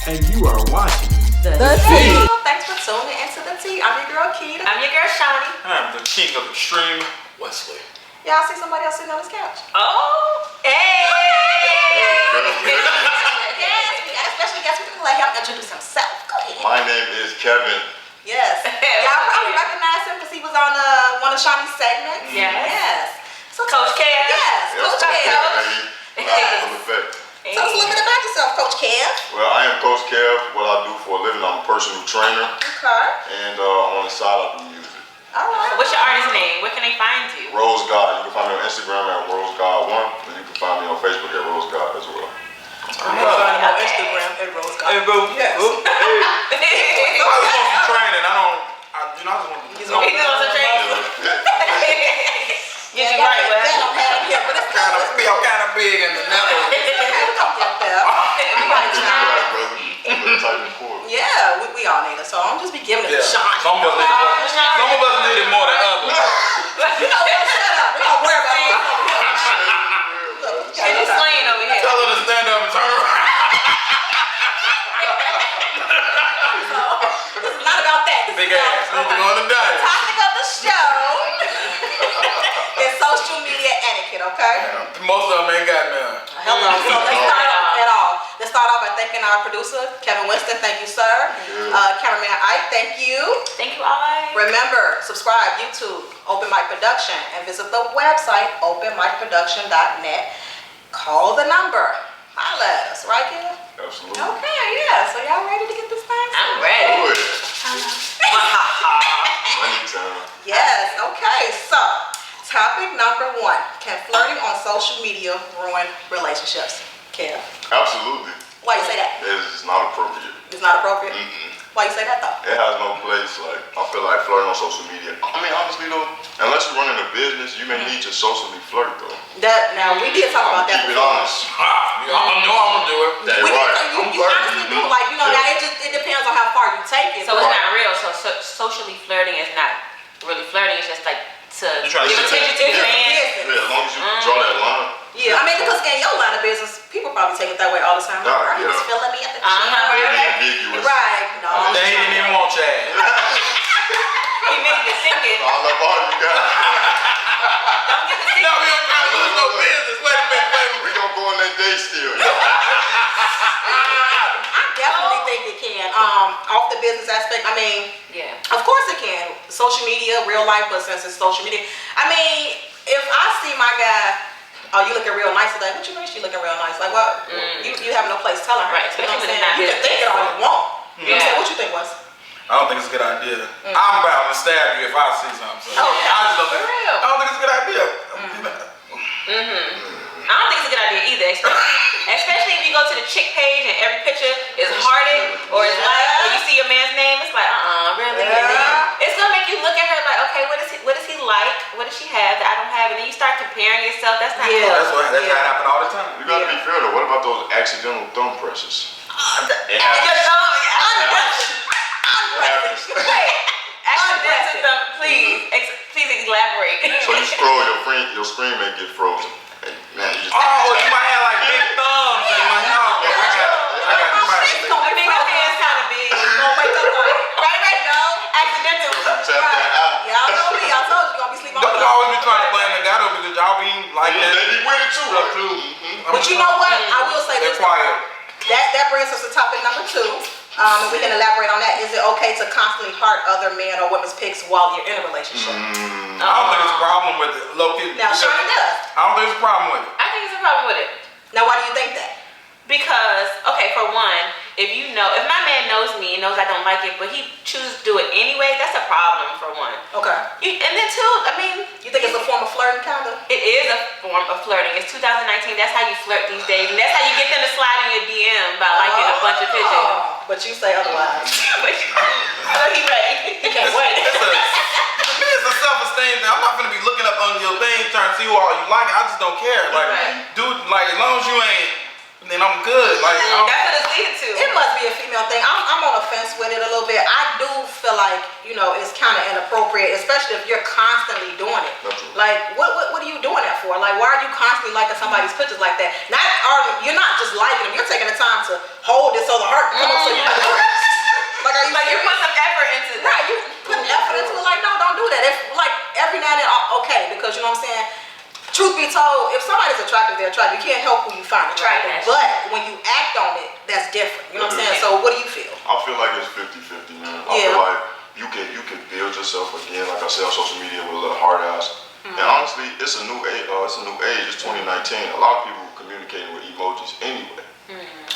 and you are watching The Tea. Thanks for tuning into The Tea. I'm your girl, Keita. I'm your girl, Shawnee. I'm the king of extreme, Wesley. Y'all see somebody else sitting on this couch? Oh, hey! Yes, we got a special guest. We're going to let him introduce himself. Go ahead. My name is Kevin. Yes. Y'all probably recognize him because he was on one of Shawnee's segments. Yes. So Coach Kev. Yes, Coach Kev. Full effect. Tell us a little bit about yourself, Coach Kev. Well, I am Coach Kev. What I do for a living, I'm a personal trainer. Okay. And on the side, I do music. All right. What's your artist name? Where can they find you? Rose God. You can find me on Instagram at Rose God 1. And you can find me on Facebook at Rose God as well. I'm going to find him on Instagram at Rose God. Hey, bro. Yes. I just want some training. I just want to. He's doing some training. Yeah, You're right, Wes. that don't have here, but it's kind of I'm kind of big in the nether. Yeah, we all need it, so I'm just be giving it a shot. Some of us need it more than others. You know what? Shut up. We don't worry about it. You're just slaying over here. Tell her to stand up and turn around. It's not about that. Big ass. Need to go on the The diet. topic of the show is social media etiquette, okay? Most of them ain't got none. Hello. So let's start off by thanking our producer, Kevin Winston. Thank you, sir. Cameraman Ike, thank you. Thank you, all. Remember, subscribe, YouTube, Open Mic Production, and visit the website, openmicproduction.net. Call the number. Holla at us, right, Kim? Absolutely. Okay, yeah. So y'all ready to get this thing? I'm ready. Do it. Money time. Yes, okay. So, topic number 1. Can flirting on social media ruin relationships? Kev? Absolutely. Why you say that? It's not appropriate. It's not appropriate? Mm-mm. Why you say that though? It has no place. Like, I feel like flirting on social media. I mean, honestly though, unless you're running a business, you may need to socially flirt though. Now we did talk about that Keep it before. honest. I know I'm gonna do it. That's We right. did, I'm you honestly flirting. do. Like, you know, now it depends on how far you take it. So but- it's not real. So socially flirting is not really flirting. It's just like to You trying to give say attention to your fans. Yeah, as long as you draw that line. Yeah, I mean, because in your line of business, people probably take it that way all the time. Like, Nah, he was yeah. feeling me at the Uh-huh. gym. Very ambiguous. Right. No. They ain't even want your ass. He made you think it. I love all you guys. Don't get the No, we don't try to lose no business. Wait a minute. We gonna go on that day still. I definitely think it can. Off the business aspect, I mean, Yeah. of course it can. Social media, real life, but since it's social media, I mean, if I see my guy, oh, you looking real nice today. What you mean she looking real nice? Like, what? You have no place telling her. Right, You know what I'm especially when it's saying? not You can think it all you want. You know what I'm saying? What you think, Wes? I don't think it's a good idea. I'm about to stab you if I see something. So Okay. I just don't think. For real. I don't think it's a good idea. I don't think it's a good idea either, especially if you go to the chick page and every picture is hearted or it's like, or you see your man's name, it's like, really? Yeah. It's gonna make you look at her like, okay, what does he like? What does she have that I don't have? And then you start comparing yourself. That's not Yeah. cool. That's how it happen all the time. You gotta be fair though. What about those accidental thumb presses? It Your happens. thumb, It happens. accidental, please elaborate. So you scroll, your screen may get frozen. And man, you just You might have like big thumbs and my dog. I got you might. I think your hand's kind of big. Gonna wake up like, right, no. Accidental. tap that out. Y'all know me. I told you, you're gonna be sleeping on Don't the always be trying to blame the guy though because y'all be like They that. be with it too. Stuff too. But you know what? I will say They're this. quiet. That brings us to topic number 2. And we can elaborate on that. Is it okay to constantly heart other men or women's pics while you're in a relationship? I don't think it's a problem with it. Low key. Now, Shawnee does. I don't think it's a problem with it. I think it's a problem with it. Now, why do you think that? Because, okay, for one, if my man knows me and knows I don't like it, but he chooses to do it anyway, that's a problem for one. Okay. And then two, I mean, You think it's a form of flirting, kind of? it is a form of flirting. It's 2019. That's how you flirt these days, and that's how you get them to slide in your DM by liking a bunch of pictures. But you say otherwise. Oh, he ready. He can't wait. To me, it's a self-esteem thing. I'm not gonna be looking up on your thing trying to see who all you like. I just don't care. Like, Right. dude, like as long as you ain't, then I'm good. Like, I don't, That's what it's leading to. It must be a female thing. I'm on the fence with it a little bit. I do feel like, it's kind of inappropriate, especially if you're constantly doing it. That's true. Like, what are you doing that that for? Like, why are you constantly liking somebody's pictures like that? You're not just liking them. You're taking the time to hold it so the heart can come up so you can like, are you Like you're putting some effort into that. right, you putting effort into it. Like, no, don't do that. If like every now and then, okay, because you know what I'm saying. Truth be told, if somebody's attractive, they're attractive. You can't help who you find attractive. Right, but when you act on it, that's different. You know what I'm saying? So what do you feel? I feel like it's 50-50, man. I Yeah. feel like you can build yourself again, like I said, on social media with a little hard ass. And honestly, it's a new age. It's 2019. A lot of people communicating with emojis anyway,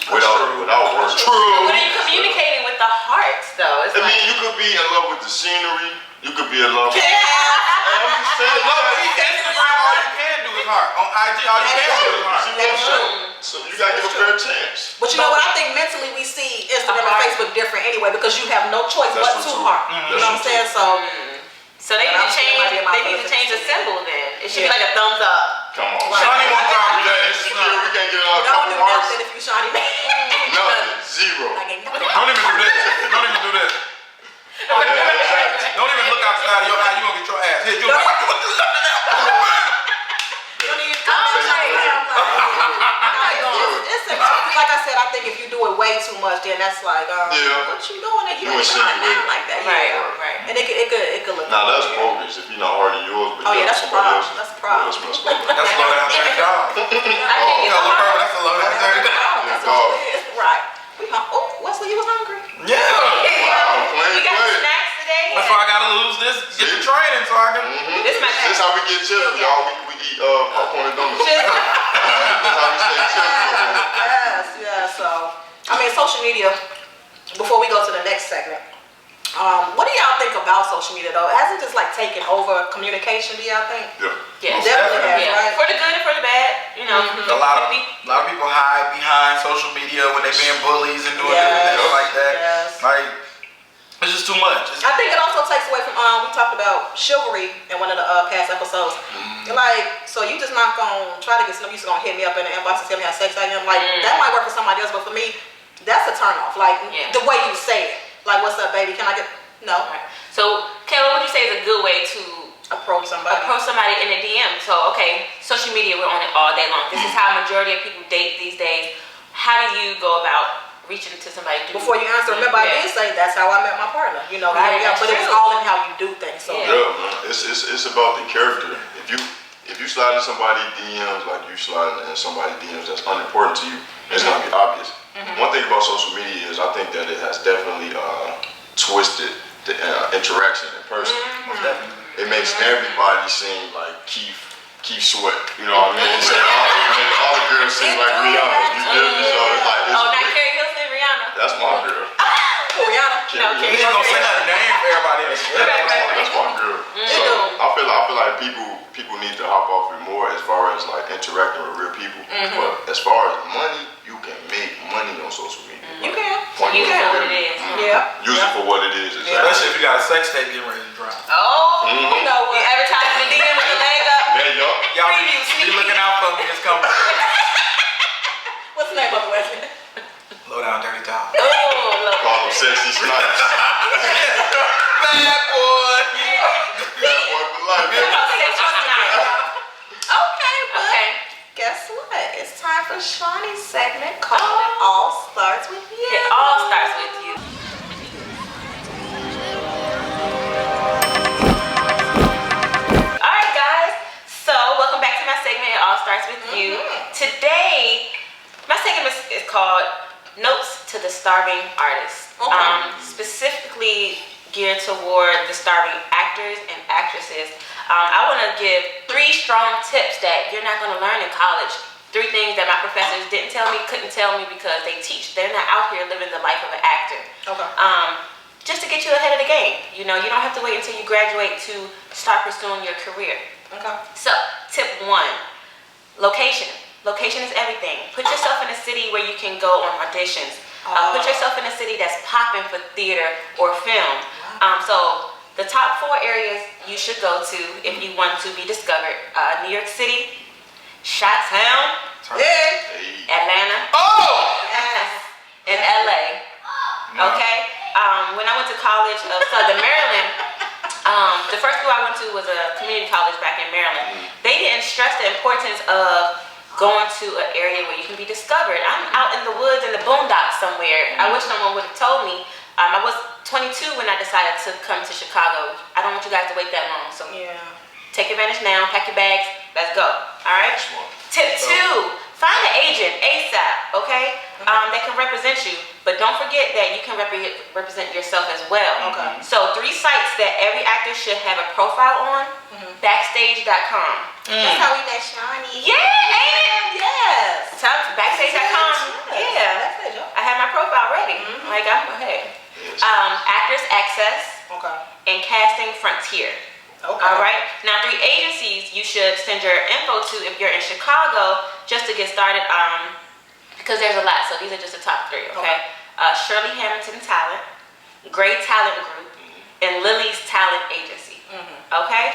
without words. But what are you communicating with the hearts though? It's I like, mean, you could be in love with the scenery. You could be in love. Yeah. I'm just saying. Instagram, all you can do is heart. On IG, all you can do is heart. See what I'm saying? So you gotta give a fair chance. But you know what? I think mentally we see Instagram and Facebook different anyway because you have no choice That's but to true, too. heart. You know what I'm saying? So so they need to change. They need to change the symbol then. It should be like a thumbs up. Come on. Shawty won't We call me got that. insecure. We can't get a don't couple do hearts. nothing if you shiny man. Nothing. Zero. Like, ain't nothing. Don't even do this. Don't even do this. Yeah, exactly. Don't even look outside of your eye. You gonna get your ass hit. Don't even come like I said, I think if you do it way too much, then that's like, Yeah. what you doing? And you You ain't trying to insinuating. act like that. Right, Yeah. right. And it could look. Now that's weird. bogus if you're not hard in yours, but Oh, yeah, that's a somebody problem. else's. That's a problem. Yeah, that's messed up. That's low down dirty dog. I can't You get got the look heart. over. That's a low down dirty dog. That's Yeah, all dog. it is. Right. Oh, Wesley, you was hungry. Yeah. Wow, plain We got plain. the snacks today. That's why I gotta lose this. Get the training so I can. This my This how we get chips, y'all. We eat popcorn and donuts. That's how we stay chips. Yes. So, I mean, social media. Before we go to the next segment, what do y'all think about social media though? Has it just like taken over communication? Do y'all think? Yeah. Yes. Definitely has, Yeah. right? For the good and for the bad, you know. A lot of people hide behind social media when they being bullies and doing different things like that. Yes. Like it's just too much. I think it also takes away from we talked about chivalry in one of the past episodes. Like, so you just not gonna try to get somebody, you just gonna hit me up in the inbox and tell me how sex I am. Like that might work for somebody else, but for me, that's a turn off. Like the way you say it. Like, what's up, baby? Can I get no? Right. So, Ken, what would you say is a good way to Approach somebody. in a DM? So, okay, social media, we're on it all day long. This is how a majority of people date these days. How do you go about reaching to somebody? Before you answer, remember I did say that's how I met my partner. You know, Right, but it was true. all in how you do things. So Yeah. Yeah, man. It's about the character. If you slide in somebody DMs like you slide in somebody DMs that's unimportant to you, it's gonna be obvious. One thing about social media is I think that it has definitely twisted the interaction in person. It makes everybody seem like Keith Sweat. You know what I mean? So it makes all the girls seem like Rihanna. You feel me? So it's like Oh, not it's Carrie Hilson, Rihanna. that's my girl. Rihanna. No, You Carrie ain't gonna say Hilson. nothing name for everybody else. That's my girl. So I feel like people need to hop off it more as far as like interacting with real people. But as far as money, you can make money on social media. You can. Point Use it blank for what it period. is. Yeah. Use it for what it is. Exactly. Especially if you got a sex tape getting ready to drop. Oh, You know you what? advertising the DM with the leg up. There you go. Y'all Preview, be sneak looking out for me. It's coming. What's the name of it, Wesley? Low down dirty dog. Oh, look. Call them sexy snipers. Bad boy. Bad boy for life. Okay, but Okay. guess what? It's time for Shawnee's segment called It All Starts With You. It all starts with you. Alright guys, so welcome back to my segment, It All Starts With You. Today, my segment is called Notes to the Starving Artist. Okay. Specifically geared toward the starving actors and actresses. I want to give 3 strong tips that you're not going to learn in college. 3 things that my professors didn't tell me, couldn't tell me because they teach. They're not out here living the life of an actor. Okay. Just to get you ahead of the game. You know, you don't have to wait until you graduate to start pursuing your career. Okay. So, tip 1, location. Location is everything. Put yourself in a city where you can go on auditions. Put yourself in a city that's popping for theater or film. So, the top 4 areas you should go to if you want to be discovered: New York City, Chi-Town, Yeah. Atlanta, Oh! Yes. and LA. No. Okay? When I went to college of Southern Maryland, The first school I went to was a community college back in Maryland. They didn't stress the importance of going to an area where you can be discovered. I'm out in the woods in the boondocks somewhere. I wish someone would have told me. I was 22 when I decided to come to Chicago. I don't want you guys to wait that long, so take advantage now. Pack your bags. Let's go. All right. Tip 2: find an agent ASAP. Okay. That can represent you, but don't forget that you can represent yourself as well. Okay. So 3 sites that every actor should have a profile on: Backstage.com. That's how we met Shawnee. Yeah, ain't it? Yes. Backstage.com. Yeah. Backstage, I have my profile ready. Like, I'm ahead. Actors Access Okay. and Casting Frontier. Okay. All right. Now, 3 agencies you should send your info to if you're in Chicago just to get started. Because there's a lot. So these are just the top 3. Okay. Shirley Hamilton Talent, Great Talent Group, and Lily's Talent Agency. Okay.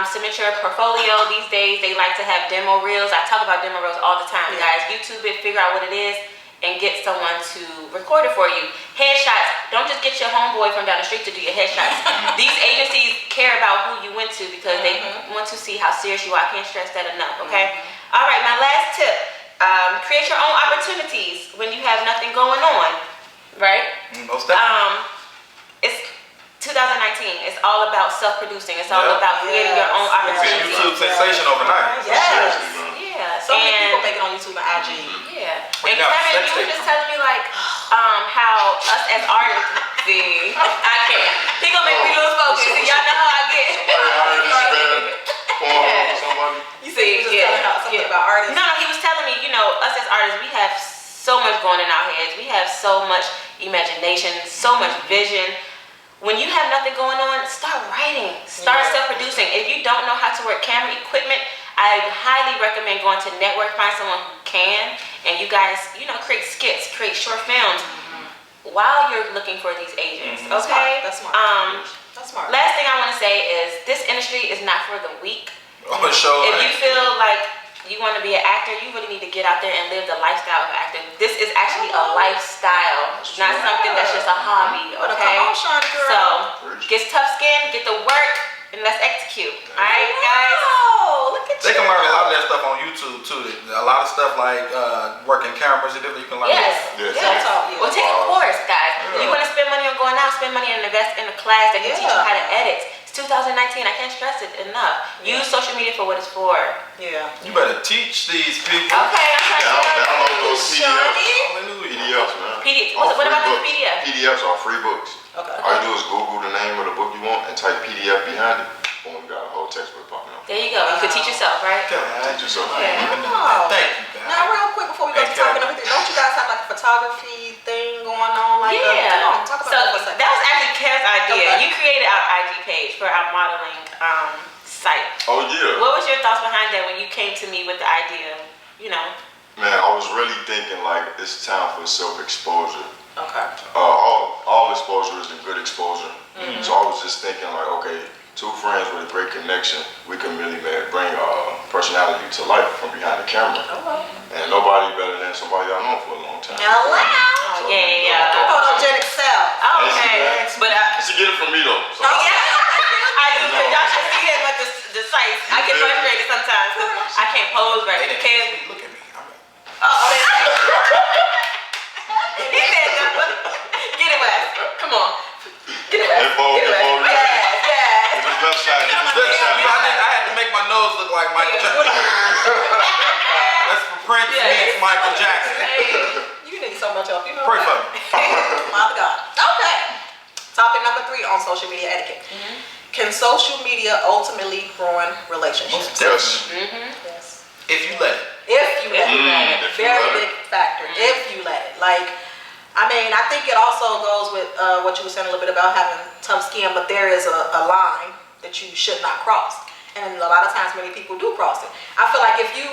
Submit your portfolio. These days they like to have demo reels. I talk about demo reels all the time, guys. YouTube it, figure out what it is, and get someone to record it for you. Headshots. Don't just get your homeboy from down the street to do your headshots. These agencies care about who you went to because they want to see how serious you are. I can't stress that enough, okay? All right, my last tip. Create your own opportunities when you have nothing going on, right? Most definitely. It's 2019. It's all about self-producing. It's all about creating your own It's a opportunities. YouTube sensation overnight. Yes. Yeah. So many people make it on YouTube and IG. Yeah. We And got Kevin, sex you were tapes. just telling me like how us as artists, see, I can't. He gonna make me lose focus. See, y'all know how I get. Somebody. You see, Just telling us something about artists. No, he was telling me, us as artists, we have so much going in our heads. We have so much imagination, so much vision. When you have nothing going on, start writing. Start self-producing. If you don't know how to work camera equipment, I highly recommend going to Network, find someone who can, and you guys, create skits, create short films while you're looking for these agents. Okay? That's smart. That's smart. Last thing I want to say is this industry is not for the weak. I'm gonna show If you feel like you want to be an actor, you really need to get out there and live the lifestyle of acting. This is actually a lifestyle, not something that's just a hobby, Come okay? on, Shawnee girl. So, get tough skin, get the work, and let's execute. All right, guys? Oh, look at you. They can learn a lot of that stuff on YouTube too. A lot of stuff like working cameras and different. You can learn. Yes. Yes. Yes. Yeah. Well, take a course, guys. You want to spend money on going out, spend money and invest in a class that can teach you how to edit. It's 2019. I can't stress it enough. Use social media for what it's for. Yeah. You better teach these people. Okay, I'm trying to Download those PDFs. Hallelujah. PDFs, man. What about the Free books. PDF? PDFs are free books. Okay. All you do is Google the name of the book you want and type PDF behind it. Boom, you got a whole textbook popping up. There you go. You could teach yourself, right? Teach yourself. Oh. Thank you, guys. Now, real quick before we go to Thank talking you. everything, don't you guys have like a photography thing going on? Like, Yeah. come on, talk about So that for a second. that was actually Kev's idea. Okay. You created our IG page for our modeling site. Oh, yeah. What was your thoughts behind that when you came to me with the idea? Man, I was really thinking like it's time for self-exposure. Okay. All exposure is a good exposure. So I was just thinking like, okay, 2 friends with a great connection, we can really bring personality to life from behind the camera. And nobody better than somebody I know for a long time. Hello. Oh, yeah. Photogenic self. Oh, Yes, okay. man. But You should get it from me though. So oh, yeah. I do. Cause y'all should see him at the sites. I get frustrated sometimes because I can't pose right. They Kev, didn't look at me. he said, get it, Wes. Come on. Get it, Wes. Info, Get it, Wes. info, Yes. Get this left side, get this left side. I had to make my nose look like Michael Jackson. That's for Prince meets Michael Jackson. Hey, you need so much help. You know Pray for that. me. Father God. Okay. Topic number 3 on social media etiquette. Can social media ultimately ruin relationships? Yes. Yes. If you let it. If you let it. If you Very let big factor. If you let it. Like, I think it also goes with what you were saying a little bit about having tough skin, but there is a line that you should not cross. And a lot of times many people do cross it. I feel like if you,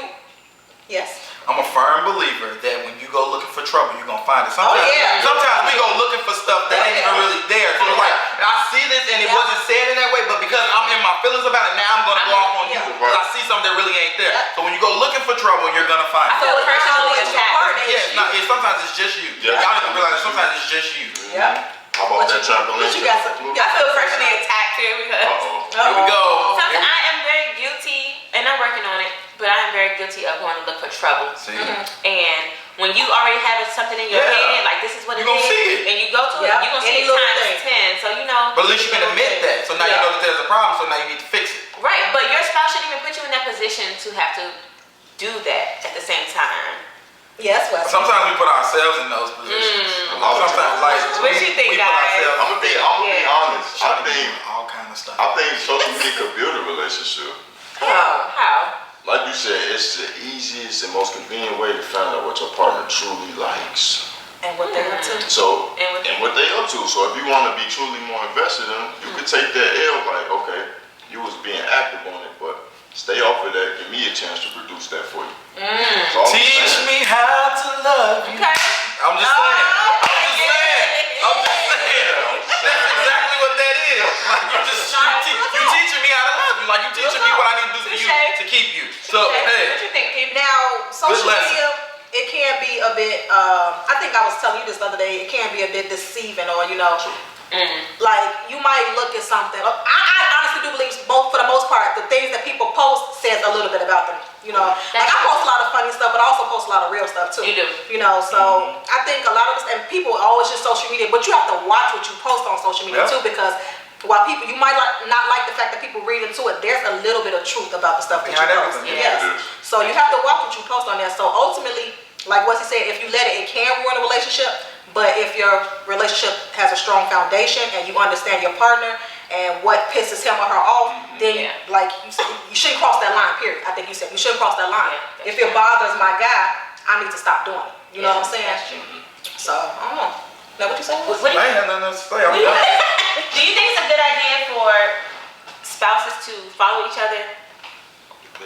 yes. I'm a firm believer that when you go looking for trouble, you're gonna find it. Sometimes, yeah. sometimes we go looking for stuff that ain't even really there. So it's like, I see this and it wasn't said in that way, but because I'm in my feelings about it, now I'm gonna go off on you because I see something that really ain't there. So when you go looking for trouble, you're gonna find I it. feel personally It's your attacked. partner. Yeah, sometimes it's just you. Yeah. Y'all need to realize that sometimes it's just you. Yeah. I hop off that trampoline. But you got some. I feel personally attacked here because Here we go. something I am very guilty, and I'm working on it, but I am very guilty of going to look for trouble. See? And when you already have something in your head, like this is what You it gonna is, see it. and you go to it, you're gonna see Any it little times thing. 10. So you know. But at least you can admit that. So now you know that there's a problem, so now you need to fix it. Right, but your spouse shouldn't even put you in that position to have to do that at the same time. Yes, well. Sometimes we put ourselves in those positions. Sometimes, like, What you think, we put guys? ourselves. I'm gonna be honest. I think all kind of stuff. I think social media could build a relationship. How? Like you said, it's the easiest and most convenient way to find out what your partner truly likes. And what they're up to. So, And what and what they up to. So if you want to be truly more invested in them, you could take that L like, okay, you was being active on it, but stay off of that. Give me a chance to produce that for you. That's all I'm Teach saying. me how to love you. Okay. I'm just saying. That's exactly what that is. Like you teaching me how to love you. Like you teaching me what I need to do for you to keep you. So What hey, you think, Keith? Now, social lesson. media, it can be a bit, I think I was telling you this the other day, it can be a bit deceiving or, like you might look at something. I honestly do believe for the most part, the things that people post says a little bit about them. Like I post a lot of funny stuff, but I also post a lot of real stuff too. You do. So I think a lot of us, and people always use social media, but you have to watch what you post on social media Yeah. too, because while people, you might not like the fact that people read into it, there's a little bit of truth about the stuff that you Behind post. everything. Yes. It is. So you have to watch what you post on there. So ultimately, like what he said, if you let it, it can ruin a relationship. But if your relationship has a strong foundation and you understand your partner and what pisses him or her off, then like you said, you shouldn't cross that line, period. I think you said you shouldn't cross that line. Yeah, If it bothers my guy, I need to stop doing it. You know what I'm saying? That's true. So I don't know. Now what you saying? What do I you ain't had nothing else to say. I'm done. Do you think it's a good idea for spouses to follow each other?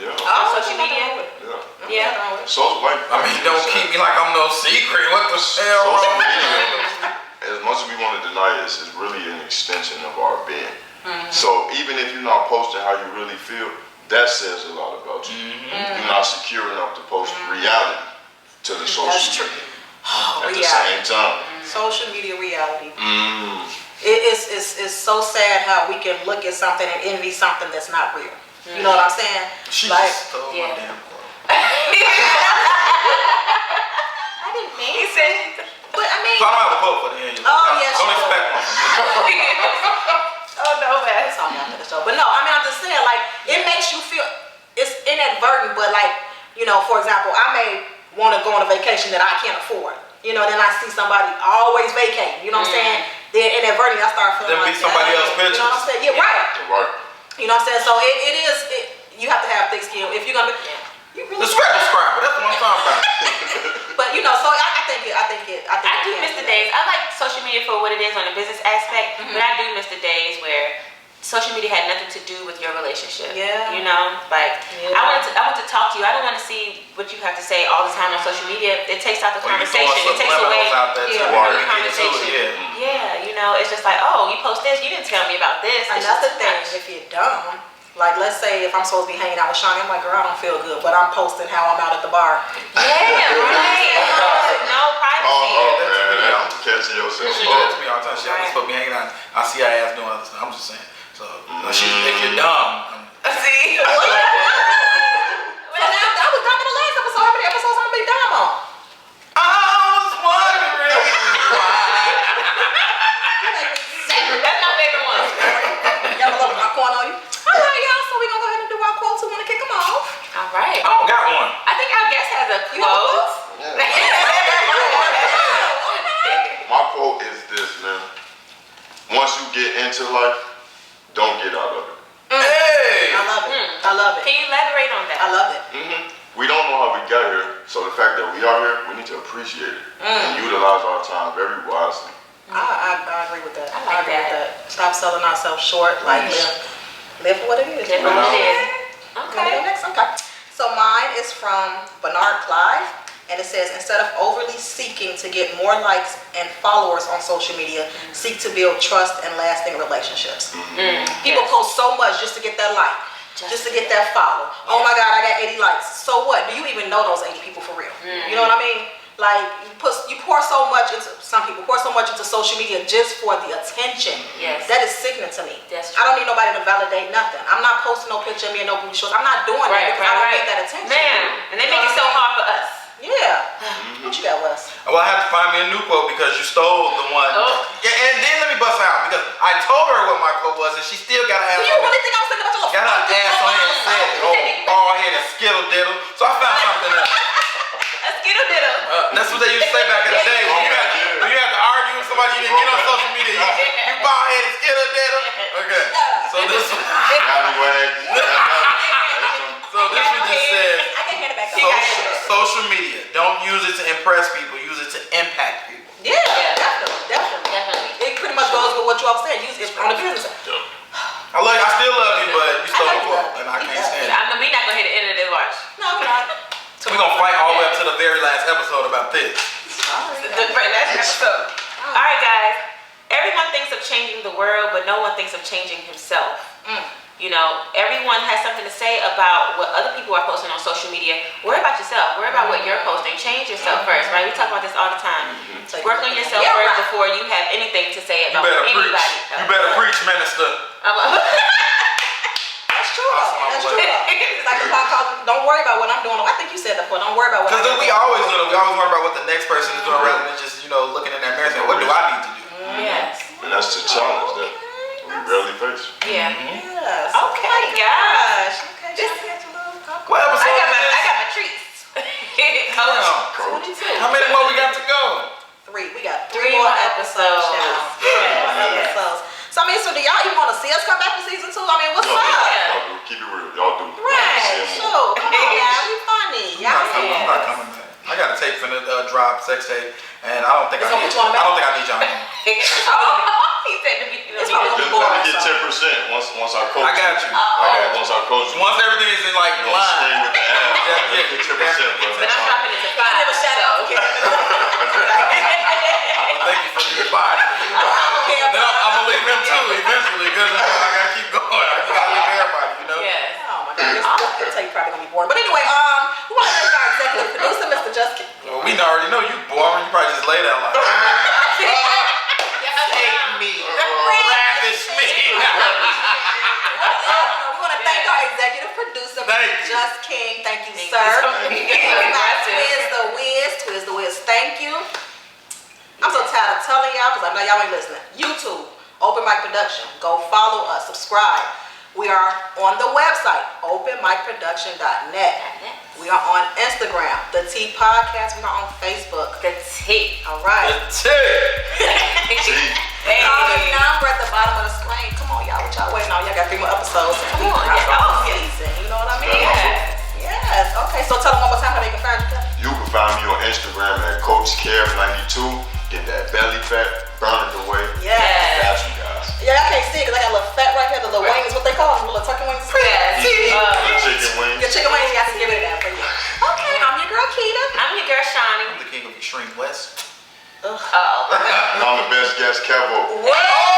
Yeah. Oh, social media? Yeah. Yeah. So like, I mean, don't keep me like I'm no secret. What the hell social wrong with media, as much as we want to deny it, it's really an extension of our being. So even if you're not posting how you really feel, that says a lot about you. You're not secure enough to post reality to the social That's true. media. At the Reality. same time. Social media reality. It's so sad how we can look at something and envy something that's not real. You know what I'm saying? She Like, just stole my yeah. damn clothes. I didn't mean He said, but I mean, So I don't have a quote for the end. Oh, yeah, Don't she expect one from me. oh no, man. that's all after the show. But no, I mean, I'm just saying, like, it makes you feel, it's inadvertent, but like, for example, I may want to go on a vacation that I can't afford. Then I see somebody always vacating, you know what I'm saying? Then inadvertently, I start feeling Then like be somebody else's You know what I'm saying? Yeah, right. Right. You know what I'm saying? So you have to have thick skin. If you're gonna be, you really The scrap is scrap, but that's what I'm talking about. But so I think I do miss the days. I like social media for what it is on the business aspect, but I do miss the days where social media had nothing to do with your relationship. Yeah. Like Yeah. I want to talk to you. I don't want to see what you have to say all the time on social media. It takes out the Or you conversation. throwing It takes away subliminals out there too, the while you get into conversation. it, Yeah, it's just like, oh, you post this, you didn't tell me about this. It's Another just too thing, much. if you're dumb, like let's say if I'm supposed to be hanging out with Shawnee, I'm like, girl, I don't feel good, but I'm posting how I'm out at the bar. Yeah, right. No privacy. Man, I'm catching yourself. She does to me all the time. She always supposed to be hanging out. I see her ass doing other stuff. I'm just saying. So if you're dumb, See? So now I was dumb in the last episode. How many episodes I'm gonna be dumb on? I was wondering why. That's my favorite one. Y'all love my corn on you. All right, y'all. So we gonna go ahead and do our quotes. Who wanna kick them off? All right. I don't got one. I think our guest has a You have a quote. My quote is this, man. Once you get into life, don't get out of it. Hey! I love it. I love it. Can you elaborate on that? I love it. We don't know how we got here, so the fact that we are here, we need to appreciate it and utilize our time very wisely. I agree with that. I like agree that. with that. Stop selling ourselves short. Like live for what it is. Live for what it is. Okay. Next. Okay. So mine is from Bernard Clive, and it says, instead of overly seeking to get more likes and followers on social media, seek to build trust and lasting relationships. People post so much just to get that like, just to get that follow. Oh my God, I got 80 likes. So what? Do you even know those 80 people for real? You know what I mean? Like you pour so much into some people pour so much into social media just for the attention. Yes. That is sickening to me. That's I don't need nobody to validate nothing. I'm not posting no picture of me in no booty shorts. I'm not doing that because I don't need that attention. Man, and they make it so hard for us. Yeah. What you got, Wes? Well, I had to find me a new quote because you stole the one. Oh. Yeah, and then let me bust out because I told her what my quote was and she still got her ass Do you on really it. think I was thinking about your Got her ass on it and said, oh, bald headed skittle diddle. So I found something else. A skittle diddle. That's what they used to say back in the day. When you had to argue with somebody, you didn't get on social media. You bald headed skittle diddle. Okay. So this one. So this one just says, I can't get it back up. social media, don't use it to impress people, use it to impact people. Yeah, definitely. It pretty much goes with what you all said. Use it on the business. I still love you, but you stole the quote, and I can't stand it. I know we're not gonna hit the end of this watch. No, we're not. So we're gonna fight all the way up to the very last episode about this. The last episode. All right, guys. Everyone thinks of changing the world, but no one thinks of changing himself. You know, everyone has something to say about what other people are posting on social media. Worry about yourself. Worry about what you're posting. Change yourself first, right? We talk about this all the time. Work on yourself first before you have anything to say about anybody. You better preach, minister. That's true though. It's like if I call, don't worry about what I'm doing. I think you said that before. Don't worry about what I'm Because doing. we always do it. We always worry about what the next person is doing rather than just, looking in that mirror and saying, what do I need to do? Yes. And that's the challenge that we rarely face. Yeah. Yes. Okay, Oh my gosh. Okay, just get your little What episode I is this? got my treats. Damn. 22. How many more we got to go? 3. We got Three 3 more more episodes. episodes. Yes. Episodes. So I mean, so do y'all even want to see us come back for season 2? I mean, what's up? Y'all do. Keep it real. Y'all do. Right. Sure. Come on, y'all. We funny. Y'all see I'm not coming back. I got a tape for the drop, sex tape, and I don't think I It's need gonna put you on the I don't think I need y'all anymore. He said to me, It's probably Just gonna let be me get 10% once our coach. I got you. Once our coach. Once everything is in like Don't scream line. with the ass. Yeah, Get 10%, bro. but I'm dropping it to 5. I never shout out. Okay. Thank you for your body. Then I'm gonna leave him too eventually because I gotta keep going. I gotta leave everybody, Yes. Oh my God, this tape probably gonna be boring. But anyway, who wanna thank our executive producer, Mr. Justin? Well, we already know you boring. You probably just lay down like take me, lavish me. We wanna thank our executive producer, Thank Mr. you. Just King. Thank you, Thank sir. you. Twiz the Wiz. Thank you. I'm so tired of telling y'all because I know y'all ain't listening. YouTube, Open Mic Production. Go follow us, subscribe. We are on the website, openmicproduction.net. We are on Instagram, The T Podcast. We are on Facebook. The T. All right. Hey. Call the number at the bottom of the screen. Come on, y'all. What y'all waiting on? Y'all got 3 more episodes. Come on, yeah. Season, you know what I mean? Yes. Yes. Okay, so tell them one more time how they can find you. You can find me on Instagram at CoachCare92. Get that belly fat, burn it away. Yes. Got you guys. Yeah, I can't see it because I got a little fat right here. The little wings, what they call them, little tucking wings. Yes. The chicken wings. Your chicken wings, you got to give it that for you. Okay, I'm your girl, Keita. I'm your girl, Shawnee. I'm the king of Extreme West. Oh. And I'm the best guest, Kevo. Whoa!